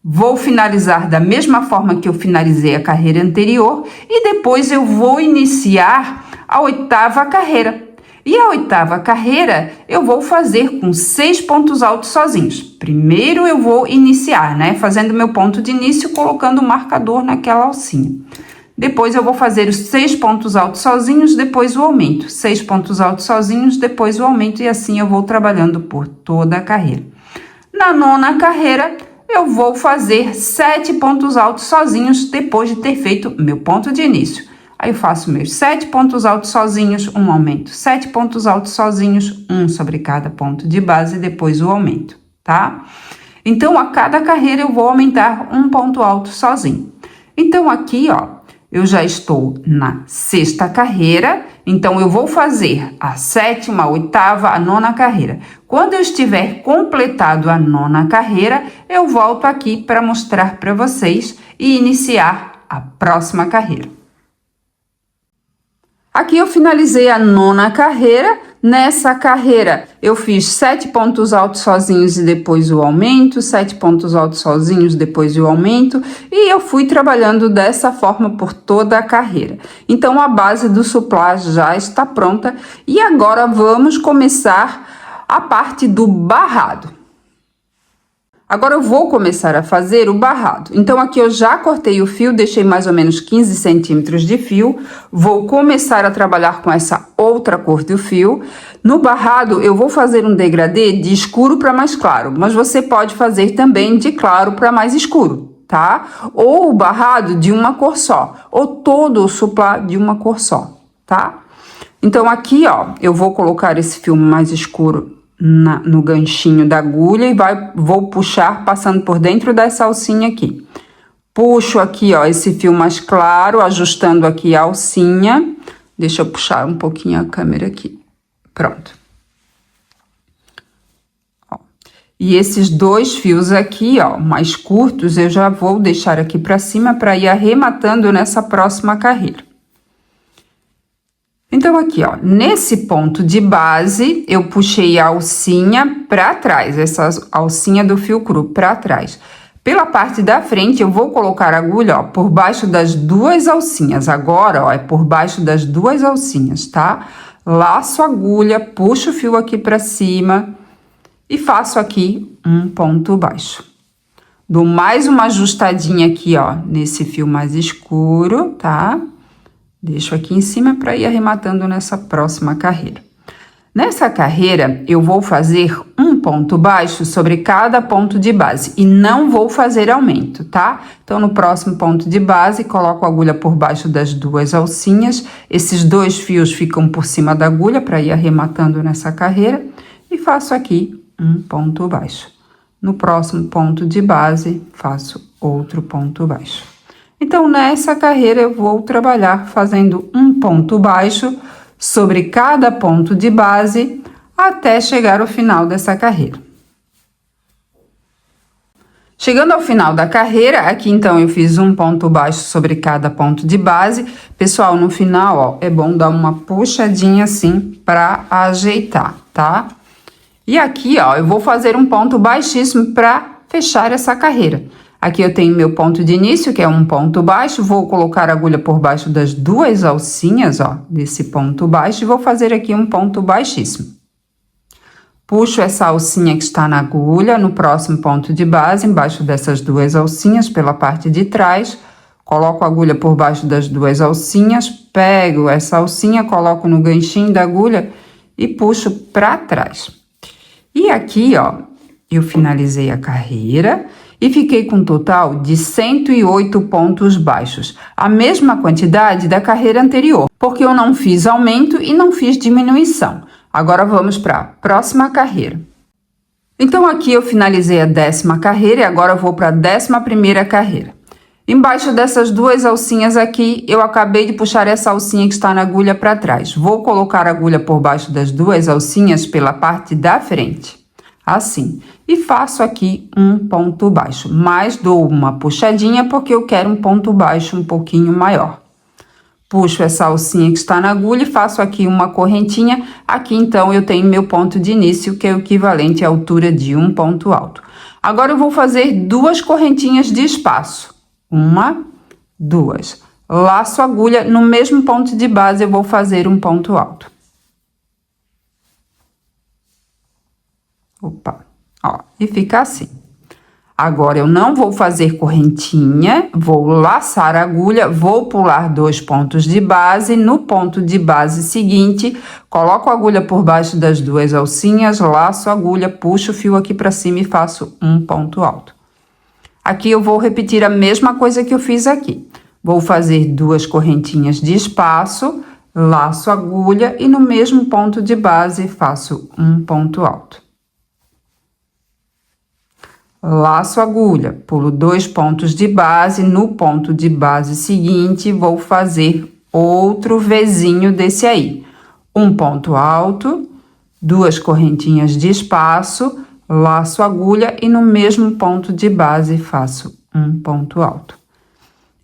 Vou finalizar da mesma forma que eu finalizei a carreira anterior e depois eu vou iniciar a 8ª carreira. E a 8ª carreira eu vou fazer com 6 pontos altos sozinhos. Primeiro eu vou iniciar, né? Fazendo meu ponto de início, colocando o marcador naquela alcinha. Depois eu vou fazer os 6 pontos altos sozinhos, depois o aumento. 6 pontos altos sozinhos, depois o aumento e assim eu vou trabalhando por toda a carreira. Na 9ª carreira, eu vou fazer 7 pontos altos sozinhos depois de ter feito meu ponto de início. Aí eu faço meus 7 pontos altos sozinhos, um aumento. 7 pontos altos sozinhos, um sobre cada ponto de base, depois o aumento, tá? Então, a cada carreira eu vou aumentar um ponto alto sozinho. Então, aqui, ó, eu já estou na 6ª carreira, então eu vou fazer a 7ª, a 8ª, a 9ª carreira. Quando eu estiver completado a 9ª carreira, eu volto aqui para mostrar para vocês e iniciar a próxima carreira. Aqui eu finalizei a 9ª carreira. Nessa carreira eu fiz 7 pontos altos sozinhos e depois o aumento, 7 pontos altos sozinhos, depois o aumento, e eu fui trabalhando dessa forma por toda a carreira. Então a base do supply já está pronta e agora vamos começar a parte do barrado. Agora eu vou começar a fazer o barrado. Então aqui eu já cortei o fio, deixei mais ou menos 15 centímetros de fio. Vou começar a trabalhar com essa outra cor do fio. No barrado eu vou fazer um degradê de escuro para mais claro, mas você pode fazer também de claro para mais escuro, tá? Ou o barrado de uma cor só, ou todo o suplá de uma cor só, tá? Então aqui, ó, eu vou colocar esse fio mais escuro no ganchinho da agulha e vou puxar passando por dentro dessa alcinha aqui. Puxo aqui, ó, esse fio mais claro, ajustando aqui a alcinha. Deixa eu puxar um pouquinho a câmera aqui. Pronto. Ó. E esses 2 fios aqui, ó, mais curtos, eu já vou deixar aqui pra cima para ir arrematando nessa próxima carreira. Então, aqui, ó, nesse ponto de base, eu puxei a alcinha pra trás, essa alcinha do fio cru pra trás. Pela parte da frente, eu vou colocar a agulha, ó, por baixo das 2 alcinhas. Agora, ó, é por baixo das 2 alcinhas, tá? Laço a agulha, puxo o fio aqui pra cima e faço aqui um ponto baixo. Dou mais uma ajustadinha aqui, ó, nesse fio mais escuro, tá? Deixo aqui em cima para ir arrematando nessa próxima carreira. Nessa carreira, eu vou fazer um ponto baixo sobre cada ponto de base e não vou fazer aumento, tá? Então, no próximo ponto de base, coloco a agulha por baixo das 2 alcinhas. Esses 2 fios ficam por cima da agulha para ir arrematando nessa carreira e faço aqui um ponto baixo. No próximo ponto de base, faço outro ponto baixo. Então, nessa carreira, eu vou trabalhar fazendo um ponto baixo sobre cada ponto de base até chegar ao final dessa carreira. Chegando ao final da carreira, aqui então eu fiz um ponto baixo sobre cada ponto de base. Pessoal, no final, ó, é bom dar uma puxadinha assim para ajeitar, tá? E aqui, ó, eu vou fazer um ponto baixíssimo para fechar essa carreira. Aqui eu tenho meu ponto de início, que é um ponto baixo, vou colocar a agulha por baixo das 2 alcinhas, ó, desse ponto baixo, e vou fazer aqui um ponto baixíssimo. Puxo essa alcinha que está na agulha, no próximo ponto de base, embaixo dessas 2 alcinhas, pela parte de trás, coloco a agulha por baixo das 2 alcinhas, pego essa alcinha, coloco no ganchinho da agulha e puxo para trás. E aqui, ó, eu finalizei a carreira e fiquei com um total de 108 pontos baixos, a mesma quantidade da carreira anterior, porque eu não fiz aumento e não fiz diminuição. Agora vamos para a próxima carreira. Então aqui eu finalizei a 10ª carreira e agora eu vou para a 11ª carreira. Embaixo dessas 2 alcinhas aqui, eu acabei de puxar essa alcinha que está na agulha para trás. Vou colocar a agulha por baixo das 2 alcinhas pela parte da frente. Assim, e faço aqui um ponto baixo, mas dou uma puxadinha porque eu quero um ponto baixo um pouquinho maior. Puxo essa alcinha que está na agulha e faço aqui uma correntinha. Aqui então eu tenho meu ponto de início, que é o equivalente à altura de um ponto alto. Agora eu vou fazer 2 correntinhas de espaço. 1, 2. Laço a agulha, no mesmo ponto de base eu vou fazer um ponto alto. Opa, ó, e fica assim. Agora, eu não vou fazer correntinha, vou laçar a agulha, vou pular 2 pontos de base. No ponto de base seguinte, coloco a agulha por baixo das 2 alcinhas, laço a agulha, puxo o fio aqui para cima e faço um ponto alto. Aqui eu vou repetir a mesma coisa que eu fiz aqui. Vou fazer 2 correntinhas de espaço, laço a agulha e no mesmo ponto de base faço um ponto alto. Laço a agulha, pulo 2 pontos de base, no ponto de base seguinte, vou fazer outro Vzinho desse aí. Um ponto alto, 2 correntinhas de espaço, laço a agulha e no mesmo ponto de base faço um ponto alto.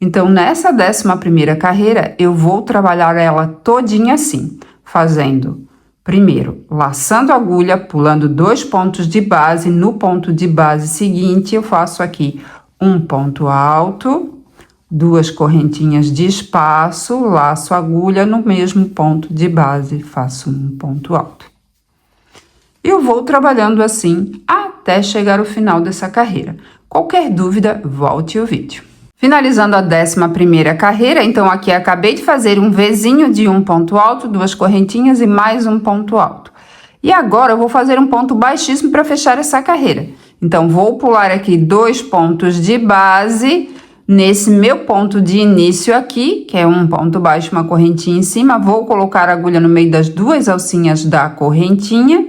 Então, nessa 11ª carreira, eu vou trabalhar ela todinha assim, fazendo... Primeiro, laçando a agulha, pulando 2 pontos de base, no ponto de base seguinte, eu faço aqui um ponto alto, 2 correntinhas de espaço, laço a agulha, no mesmo ponto de base, faço um ponto alto. Eu vou trabalhando assim até chegar ao final dessa carreira. Qualquer dúvida, volte o vídeo. Finalizando a 11ª carreira, então aqui acabei de fazer um Vzinho de um ponto alto, 2 correntinhas e mais um ponto alto. E agora eu vou fazer um ponto baixíssimo para fechar essa carreira. Então, vou pular aqui 2 pontos de base nesse meu ponto de início aqui, que é um ponto baixo, uma correntinha em cima. Vou colocar a agulha no meio das 2 alcinhas da correntinha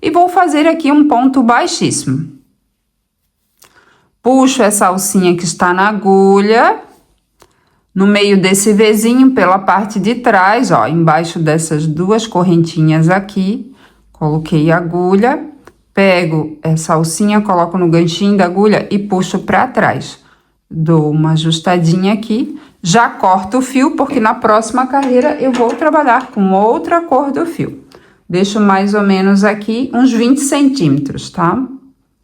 e vou fazer aqui um ponto baixíssimo. Puxo essa alcinha que está na agulha, no meio desse Vzinho, pela parte de trás, ó, embaixo dessas duas correntinhas aqui, coloquei a agulha, pego essa alcinha, coloco no ganchinho da agulha e puxo para trás. Dou uma ajustadinha aqui, já corto o fio, porque na próxima carreira eu vou trabalhar com outra cor do fio. Deixo mais ou menos aqui uns 20 centímetros, tá?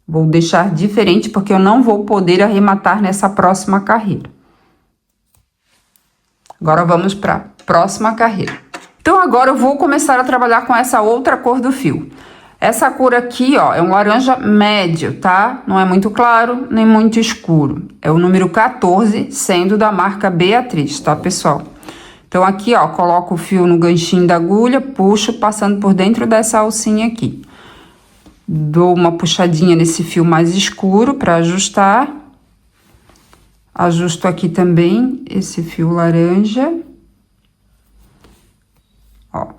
Vou deixar diferente, porque eu não vou poder arrematar nessa próxima carreira. Agora, vamos para a próxima carreira. Então, agora eu vou começar a trabalhar com essa outra cor do fio. Essa cor aqui, ó, é um laranja médio, tá? Não é muito claro, nem muito escuro. É o número 14, sendo da marca Beatriz, tá, pessoal? Então, aqui, ó, coloco o fio no ganchinho da agulha, puxo, passando por dentro dessa alcinha aqui. Dou uma puxadinha nesse fio mais escuro para ajustar. Ajusto aqui também esse fio laranja. Ó,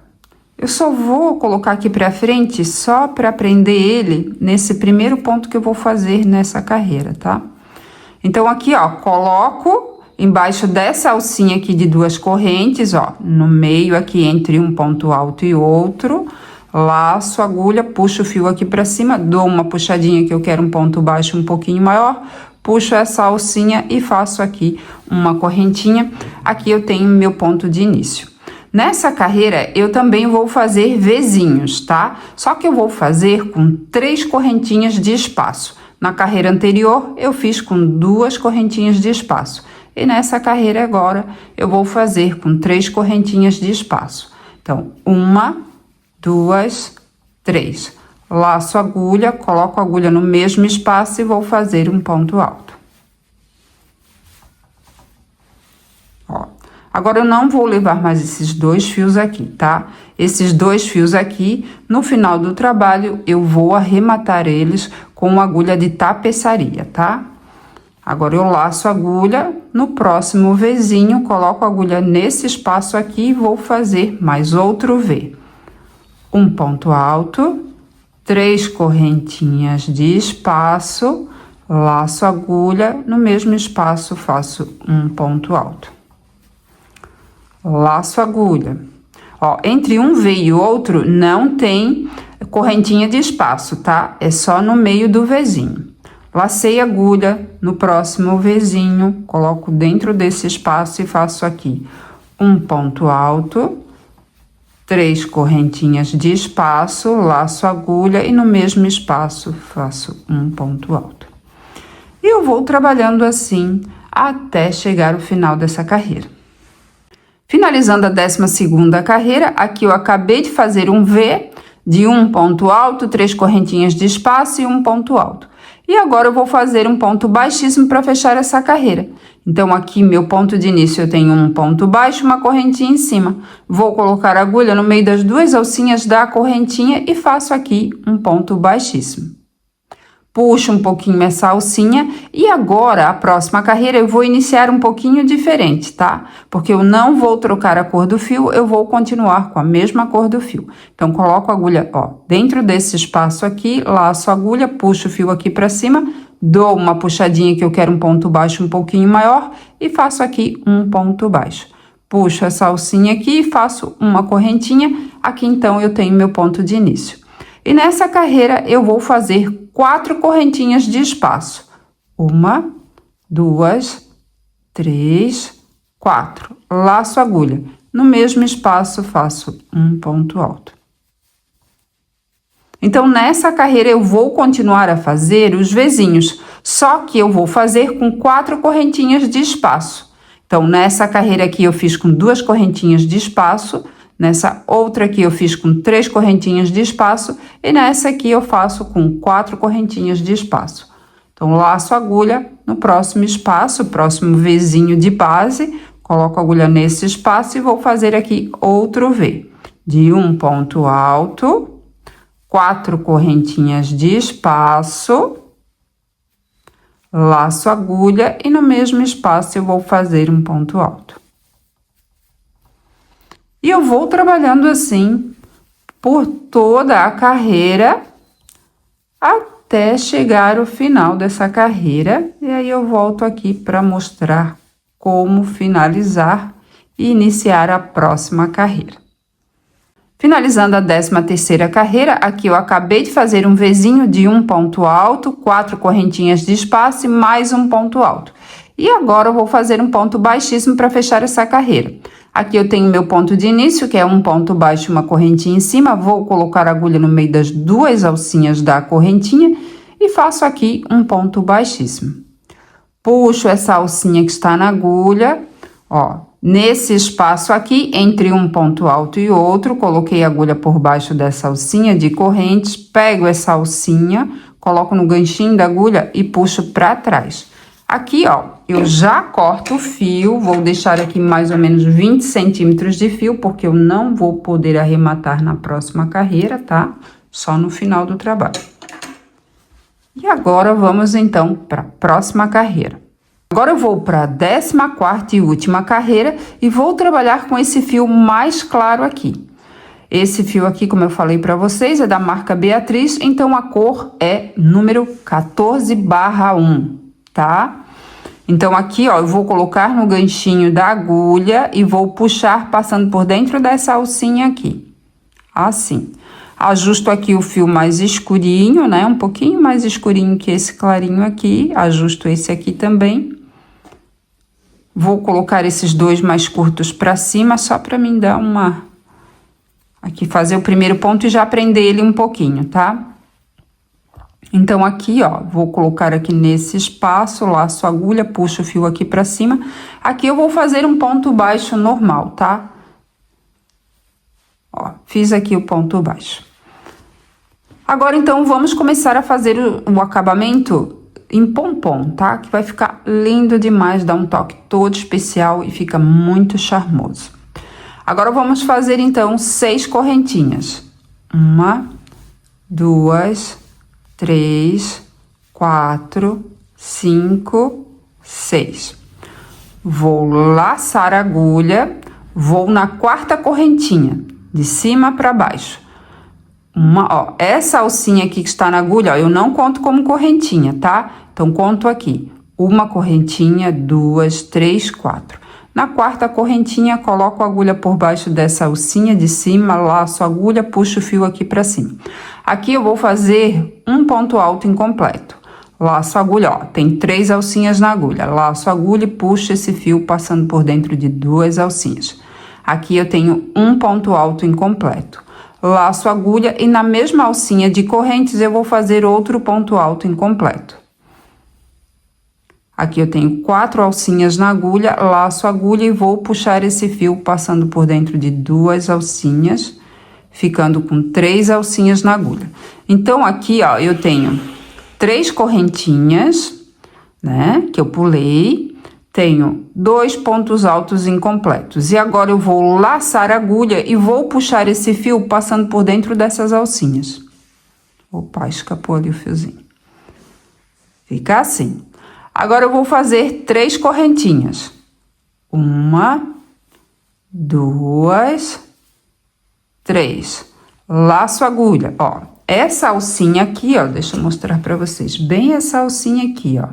eu só vou colocar aqui pra frente só para prender ele nesse primeiro ponto que eu vou fazer nessa carreira, tá? Então, aqui, ó, coloco embaixo dessa alcinha aqui de duas correntes, ó, no meio aqui entre um ponto alto e outro, laço a agulha, puxo o fio aqui pra cima, dou uma puxadinha que eu quero um ponto baixo um pouquinho maior, puxo essa alcinha e faço aqui uma correntinha. Aqui eu tenho meu ponto de início. Nessa carreira, eu também vou fazer Vzinhos, tá? Só que eu vou fazer com 3 correntinhas de espaço. Na carreira anterior, eu fiz com 2 correntinhas de espaço. E nessa carreira agora, eu vou fazer com 3 correntinhas de espaço. Então, 1, 2, 3. Laço a agulha, coloco a agulha no mesmo espaço e vou fazer um ponto alto. Ó, agora eu não vou levar mais esses 2 fios aqui, tá? Esses 2 fios aqui, no final do trabalho, eu vou arrematar eles com agulha de tapeçaria, tá? Agora eu laço a agulha, no próximo Vzinho, coloco a agulha nesse espaço aqui e vou fazer mais outro V. Um ponto alto, 3 correntinhas de espaço, laço a agulha, no mesmo espaço faço um ponto alto. Laço a agulha. Ó, entre um V e outro não tem correntinha de espaço, tá? É só no meio do Vzinho. Lacei a agulha, no próximo Vzinho, coloco dentro desse espaço e faço aqui um ponto alto, 3 correntinhas de espaço, laço a agulha e no mesmo espaço faço um ponto alto. E eu vou trabalhando assim até chegar ao final dessa carreira. Finalizando a 12ª carreira, aqui eu acabei de fazer um V de um ponto alto, 3 correntinhas de espaço e um ponto alto. E agora eu vou fazer um ponto baixíssimo para fechar essa carreira. Então, aqui, meu ponto de início, eu tenho um ponto baixo, uma correntinha em cima. Vou colocar a agulha no meio das 2 alcinhas da correntinha e faço aqui um ponto baixíssimo. Puxo um pouquinho essa alcinha e agora, a próxima carreira, eu vou iniciar um pouquinho diferente, tá? Porque eu não vou trocar a cor do fio, eu vou continuar com a mesma cor do fio. Então, coloco a agulha, ó, dentro desse espaço aqui, laço a agulha, puxo o fio aqui pra cima, dou uma puxadinha que eu quero um ponto baixo um pouquinho maior e faço aqui um ponto baixo. Puxo essa alcinha aqui e faço uma correntinha, aqui então eu tenho meu ponto de início. E nessa carreira eu vou fazer 4 correntinhas de espaço. 1, 2, 3, 4. Laço a agulha. No mesmo espaço faço um ponto alto. Então, nessa carreira eu vou continuar a fazer os Vzinhos, só que eu vou fazer com 4 correntinhas de espaço. Então, nessa carreira aqui eu fiz com 2 correntinhas de espaço, nessa outra aqui eu fiz com 3 correntinhas de espaço e nessa aqui eu faço com 4 correntinhas de espaço. Então, laço a agulha no próximo espaço, próximo Vzinho de base, coloco a agulha nesse espaço e vou fazer aqui outro V. De um ponto alto, 4 correntinhas de espaço, laço a agulha e no mesmo espaço eu vou fazer um ponto alto. E eu vou trabalhando assim por toda a carreira até chegar ao final dessa carreira. E aí eu volto aqui para mostrar como finalizar e iniciar a próxima carreira. Finalizando a 13ª carreira, aqui eu acabei de fazer um Vzinho de um ponto alto, 4 correntinhas de espaço e mais um ponto alto. E agora eu vou fazer um ponto baixíssimo para fechar essa carreira. Aqui eu tenho meu ponto de início, que é um ponto baixo e uma correntinha em cima. Vou colocar a agulha no meio das 2 alcinhas da correntinha e faço aqui um ponto baixíssimo. Puxo essa alcinha que está na agulha, ó. Nesse espaço aqui, entre um ponto alto e outro, coloquei a agulha por baixo dessa alcinha de correntes, pego essa alcinha, coloco no ganchinho da agulha e puxo para trás. Aqui, ó, eu já corto o fio, vou deixar aqui mais ou menos 20 centímetros de fio, porque eu não vou poder arrematar na próxima carreira, tá? Só no final do trabalho. E agora, vamos então para a próxima carreira. Agora eu vou para a 14ª e última carreira e vou trabalhar com esse fio mais claro aqui. Esse fio aqui, como eu falei para vocês, é da marca Beatriz, então a cor é número 14/1, tá? Então aqui, ó, eu vou colocar no ganchinho da agulha e vou puxar passando por dentro dessa alcinha aqui. Assim. Ajusto aqui o fio mais escurinho, né? Um pouquinho mais escurinho que esse clarinho aqui. Ajusto esse aqui também. Vou colocar esses 2 mais curtos para cima, só para mim dar uma... Aqui fazer o primeiro ponto e já prender ele um pouquinho, tá? Então, aqui, ó, vou colocar aqui nesse espaço, laço a agulha, puxo o fio aqui para cima. Aqui eu vou fazer um ponto baixo normal, tá? Ó, fiz aqui o ponto baixo. Agora, então, vamos começar a fazer o acabamento em pompom, tá? Que vai ficar lindo demais, dá um toque todo especial e fica muito charmoso. Agora, vamos fazer, então, 6 correntinhas. 1, 2, 3, 4, 5, 6. Vou laçar a agulha, vou na 4ª correntinha, de cima para baixo. Ó, essa alcinha aqui que está na agulha, ó, eu não conto como correntinha, tá? Então, conto aqui. 1 correntinha, 2, 3, 4. Na 4ª correntinha, coloco a agulha por baixo dessa alcinha de cima, laço a agulha, puxo o fio aqui para cima. Aqui eu vou fazer um ponto alto incompleto. Laço a agulha, ó, tem 3 alcinhas na agulha. Laço a agulha e puxo esse fio passando por dentro de 2 alcinhas. Aqui eu tenho um ponto alto incompleto. Laço a agulha e na mesma alcinha de correntes eu vou fazer outro ponto alto incompleto. Aqui eu tenho 4 alcinhas na agulha, laço a agulha e vou puxar esse fio passando por dentro de 2 alcinhas, ficando com 3 alcinhas na agulha. Então, aqui, ó, eu tenho 3 correntinhas, né, que eu pulei, tenho 2 pontos altos incompletos. E agora eu vou laçar a agulha e vou puxar esse fio passando por dentro dessas alcinhas. Opa, escapou ali o fiozinho. Fica assim. Agora eu vou fazer 3 correntinhas. 1, 2, 3. Laço a agulha, ó. Essa alcinha aqui, ó, deixa eu mostrar pra vocês. Bem essa alcinha aqui, ó.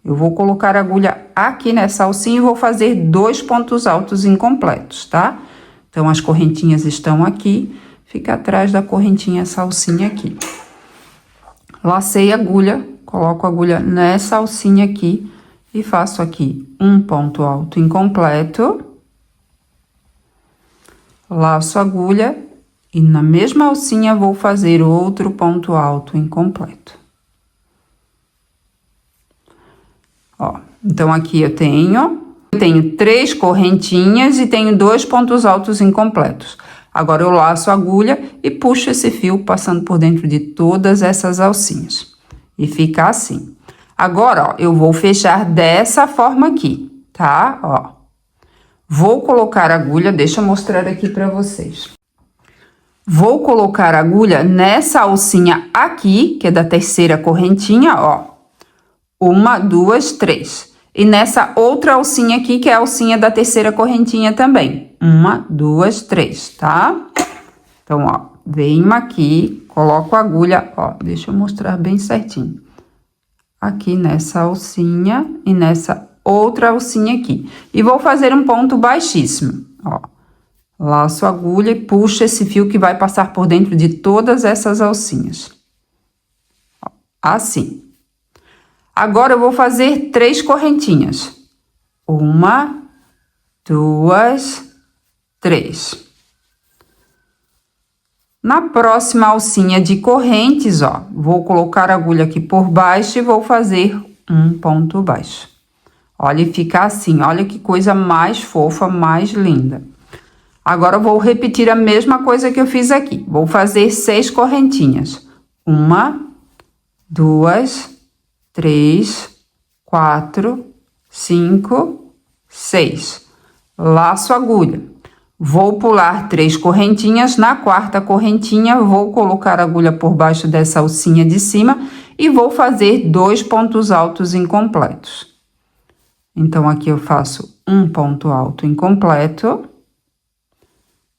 Eu vou colocar a agulha aqui nessa alcinha e vou fazer 2 pontos altos incompletos, tá? Então, as correntinhas estão aqui, fica atrás da correntinha essa alcinha aqui. Lacei a agulha, coloco a agulha nessa alcinha aqui e faço aqui um ponto alto incompleto. Laço a agulha e na mesma alcinha vou fazer outro ponto alto incompleto. Ó, então aqui eu tenho 3 correntinhas e tenho 2 pontos altos incompletos. Agora eu laço a agulha e puxo esse fio passando por dentro de todas essas alcinhas. E fica assim. Agora, ó, eu vou fechar dessa forma aqui, tá? Ó. Vou colocar a agulha, deixa eu mostrar aqui pra vocês. Vou colocar a agulha nessa alcinha aqui, que é da 3ª correntinha, ó. 1, 2, 3. E nessa outra alcinha aqui, que é a alcinha da 3ª correntinha também. 1, 2, 3, tá? Então, ó, venho aqui, coloco a agulha, ó, deixa eu mostrar bem certinho. Aqui nessa alcinha e nessa outra alcinha aqui. E vou fazer um ponto baixíssimo, ó. Laço a agulha e puxo esse fio que vai passar por dentro de todas essas alcinhas. Ó, assim. Agora, eu vou fazer 3 correntinhas. 1, 2, 3. Na próxima alcinha de correntes, ó, vou colocar a agulha aqui por baixo e vou fazer um ponto baixo. Olha, e fica assim, olha que coisa mais fofa, mais linda. Agora, eu vou repetir a mesma coisa que eu fiz aqui. Vou fazer 6 correntinhas. 1, 2, 3, 4, 5, 6. Laço a agulha. Vou pular 3 correntinhas. Na quarta correntinha, vou colocar a agulha por baixo dessa alcinha de cima e vou fazer 2 pontos altos incompletos. Então, aqui eu faço um ponto alto incompleto.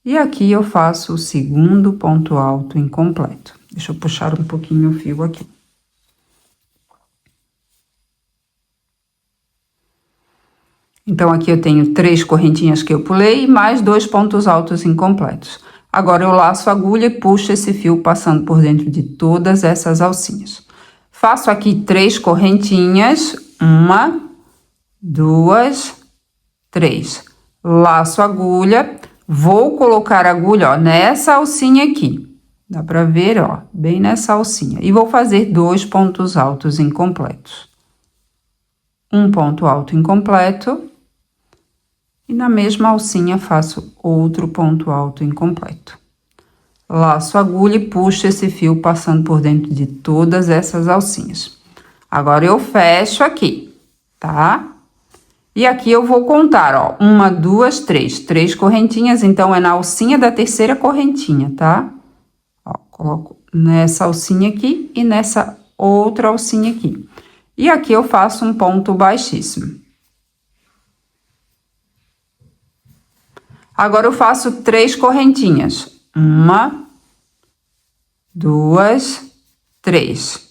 E aqui eu faço o segundo ponto alto incompleto. Deixa eu puxar um pouquinho o fio aqui. Então, aqui eu tenho 3 correntinhas que eu pulei e mais 2 pontos altos incompletos. Agora, eu laço a agulha e puxo esse fio passando por dentro de todas essas alcinhas. Faço aqui 3 correntinhas. 1, 2, 3. Laço a agulha. Vou colocar a agulha, ó, nessa alcinha aqui. Dá pra ver, ó, bem nessa alcinha. E vou fazer 2 pontos altos incompletos. Um ponto alto incompleto. E na mesma alcinha faço outro ponto alto incompleto. Laço a agulha e puxo esse fio passando por dentro de todas essas alcinhas. Agora, eu fecho aqui, tá? E aqui eu vou contar, ó, 1, 2, 3. 3 correntinhas, então, é na alcinha da terceira correntinha, tá? Ó, coloco nessa alcinha aqui e nessa outra alcinha aqui. E aqui eu faço um ponto baixíssimo. Agora, eu faço 3 correntinhas. 1, 2, 3.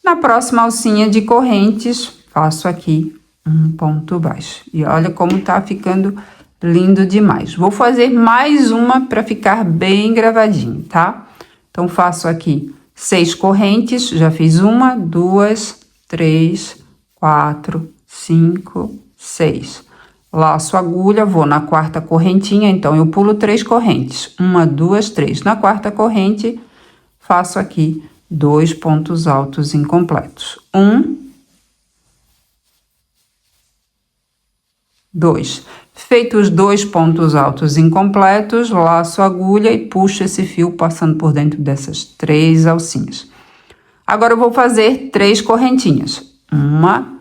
Na próxima alcinha de correntes, faço aqui um ponto baixo. E olha como tá ficando lindo demais. Vou fazer mais uma para ficar bem gravadinho, tá? Então, faço aqui 6 correntes. Já fiz 1, 2, 3, 4, 5, 6. Laço a agulha, vou na quarta correntinha, então, eu pulo 3 correntes. 1, 2, 3. Na quarta corrente, faço aqui 2 pontos altos incompletos. 1, 2. Feitos os 2 pontos altos incompletos, laço a agulha e puxo esse fio passando por dentro dessas 3 alcinhas. Agora, eu vou fazer 3 correntinhas. 1,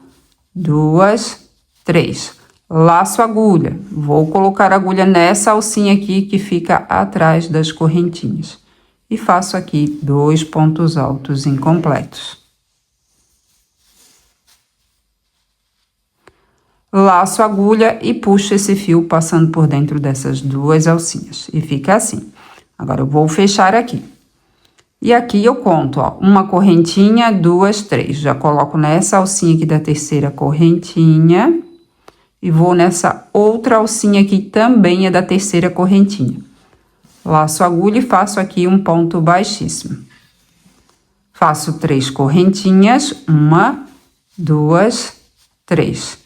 2, 3. Laço a agulha. Vou colocar a agulha nessa alcinha aqui que fica atrás das correntinhas. E faço aqui 2 pontos altos incompletos. Laço a agulha e puxo esse fio passando por dentro dessas 2 alcinhas. E fica assim. Agora, eu vou fechar aqui. E aqui eu conto, ó, 1 correntinha, 2, 3. Já coloco nessa alcinha aqui da terceira correntinha. E vou nessa outra alcinha aqui, também é da terceira correntinha. Laço a agulha e faço aqui um ponto baixíssimo. Faço 3 correntinhas. 1, 2, 3.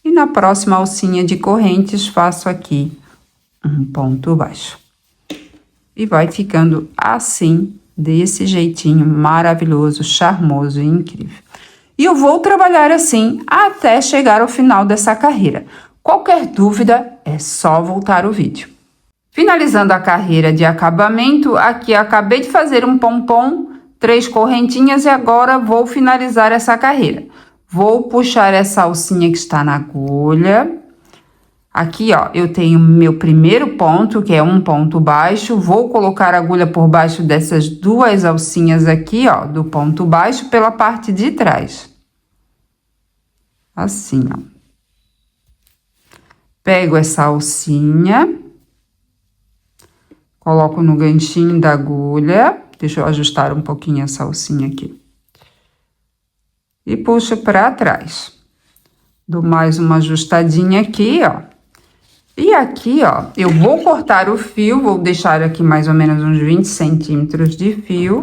E na próxima alcinha de correntes, faço aqui um ponto baixo. E vai ficando assim, desse jeitinho maravilhoso, charmoso e incrível. E eu vou trabalhar assim até chegar ao final dessa carreira. Qualquer dúvida, é só voltar o vídeo. Finalizando a carreira de acabamento, aqui eu acabei de fazer um pompom, 3 correntinhas e agora vou finalizar essa carreira. Vou puxar essa alcinha que está na agulha. Aqui, ó, eu tenho meu primeiro ponto, que é um ponto baixo. Vou colocar a agulha por baixo dessas 2 alcinhas aqui, ó, do ponto baixo pela parte de trás. Assim, ó. Pego essa alcinha, coloco no ganchinho da agulha, Deixa eu ajustar um pouquinho essa alcinha aqui. E puxo para trás. Dou mais uma ajustadinha aqui, ó. E aqui, ó, eu vou cortar o fio, vou deixar aqui mais ou menos uns 20 centímetros de fio.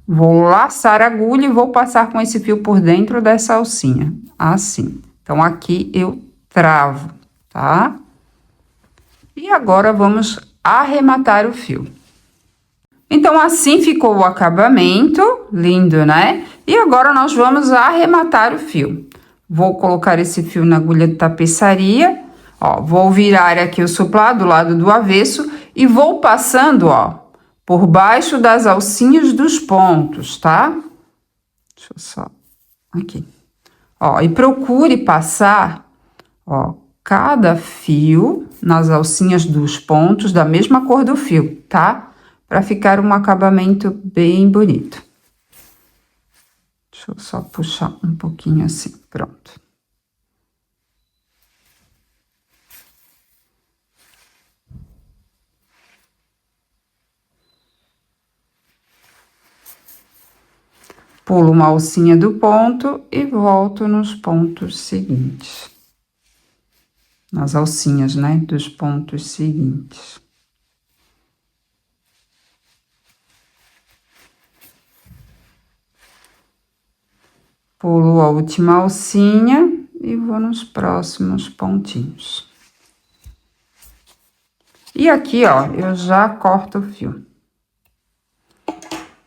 Vou laçar a agulha e vou passar com esse fio por dentro dessa alcinha, assim. Então, aqui eu travo, tá? E agora, vamos arrematar o fio. Então, assim ficou o acabamento, lindo, né? E agora, nós vamos arrematar o fio. Vou colocar esse fio na agulha de tapeçaria, ó, vou virar aqui o suplá do lado do avesso e vou passando, ó, por baixo das alcinhas dos pontos, tá? Deixa eu só... aqui. Ó, e procure passar, ó, cada fio nas alcinhas dos pontos da mesma cor do fio, tá? Para ficar um acabamento bem bonito. Deixa eu só puxar um pouquinho assim, pronto. Pulo uma alcinha do ponto e volto nos pontos seguintes. Nas alcinhas, né, dos pontos seguintes. Pulo a última alcinha e vou nos próximos pontinhos. E aqui, ó, eu já corto o fio.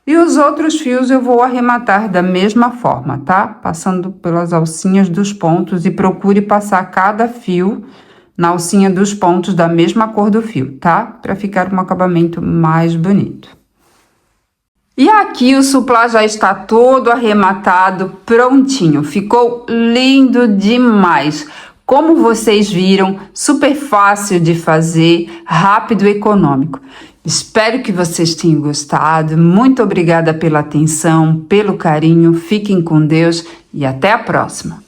E os outros fios eu vou arrematar da mesma forma, tá? Passando pelas alcinhas dos pontos e procure passar cada fio na alcinha dos pontos da mesma cor do fio, tá? Para ficar um acabamento mais bonito. E aqui o suplá já está todo arrematado, prontinho. Ficou lindo demais. Como vocês viram, super fácil de fazer, rápido e econômico. Espero que vocês tenham gostado. Muito obrigada pela atenção, pelo carinho. Fiquem com Deus e até a próxima.